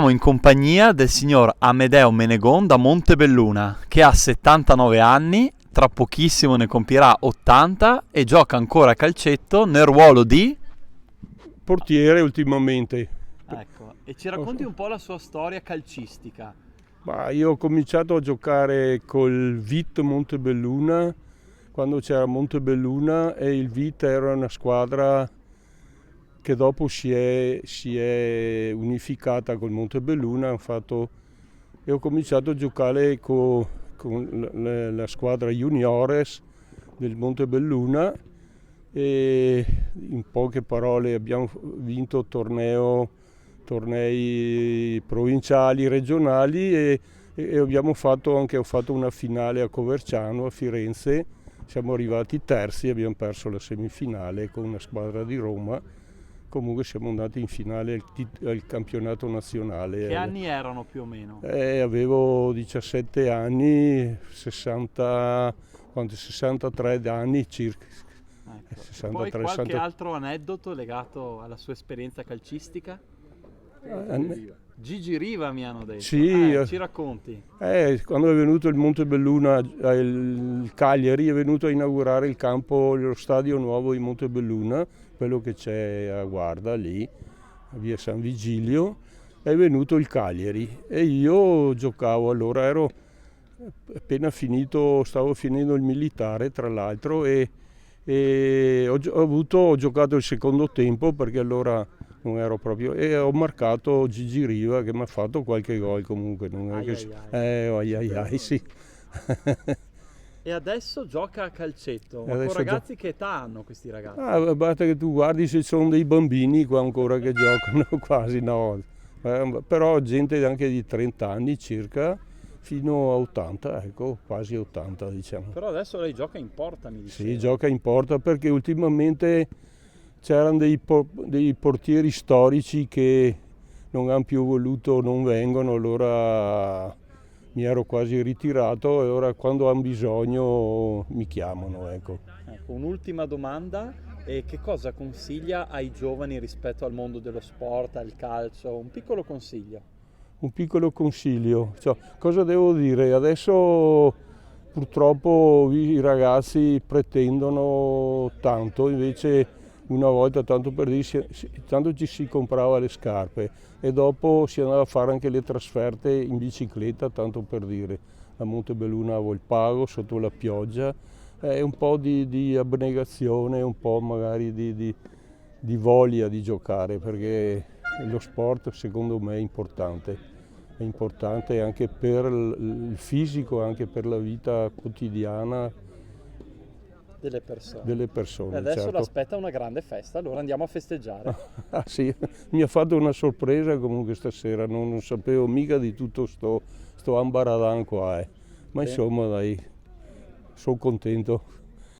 Siamo in compagnia del signor Amedeo Menegon da Montebelluna, che ha 79 anni, tra pochissimo ne compirà 80 e gioca ancora a calcetto nel ruolo di... Portiere ultimamente. Ecco, e ci racconti un po' la sua storia calcistica. Ma io ho cominciato a giocare col Vit Montebelluna quando c'era Montebelluna, e il Vit era una squadra che dopo si è unificata col Montebelluna. E ho cominciacio a giocare con la squadra juniores del Montebelluna, e in poche parole abbiamo vinto tornei provinciali, regionali, e ho fatto una finale a Coverciano, a Firenze. Siamo arrivati terzi, abbiamo perso la semifinale con una squadra di Roma. Comunque siamo andati in finale al campionato nazionale. Che anni erano più o meno? Avevo 17 anni, 63 anni circa. Ecco. 63, Poi qualche 60. altro aneddoto legato alla sua esperienza calcistica? Gigi Riva mi hanno detto. Sì, Ci racconti? quando è venuto il Montebelluna, il Cagliari è venuto a inaugurare lo stadio nuovo di Montebelluna, quello che c'è a Guarda lì, a via San Vigilio. È venuto il Cagliari e io giocavo, allora ero appena finito, stavo finendo il militare tra l'altro, e ho giocato il secondo tempo, perché allora non ero proprio, e ho marcato Gigi Riva, che mi ha fatto qualche gol comunque, non è che sì. E adesso gioca a calcetto, ma Adesso con ragazzi che età hanno questi ragazzi? basta che tu guardi se ci sono dei bambini qua ancora che giocano, quasi no. Però gente anche di 30 anni circa, fino a 80, ecco, quasi 80 diciamo. Però adesso lei gioca in porta, mi diceva. Sì, gioca in porta perché ultimamente c'erano dei portieri storici che non hanno più voluto, non vengono, allora mi ero quasi ritirato, e ora quando hanno bisogno mi chiamano, ecco. Ecco, un'ultima domanda, e che cosa consiglia ai giovani rispetto al mondo dello sport, al calcio? Un piccolo consiglio. Un piccolo consiglio, cioè, cosa devo dire? Adesso purtroppo i ragazzi pretendono tanto, invece una volta, tanto per dire, tanto ci si comprava le scarpe e dopo si andava a fare anche le trasferte in bicicletta, tanto per dire, a Montebelluna a Volpago sotto la pioggia. È un po' di abnegazione, un po' magari di voglia di giocare, perché lo sport secondo me è importante anche per il fisico, anche per la vita quotidiana delle persone. E adesso certo. l'aspetta una grande festa, allora andiamo a festeggiare. Ah sì, mi ha fatto una sorpresa comunque stasera, non sapevo mica di tutto sto ambaradan qua, Ma insomma dai, sono contento.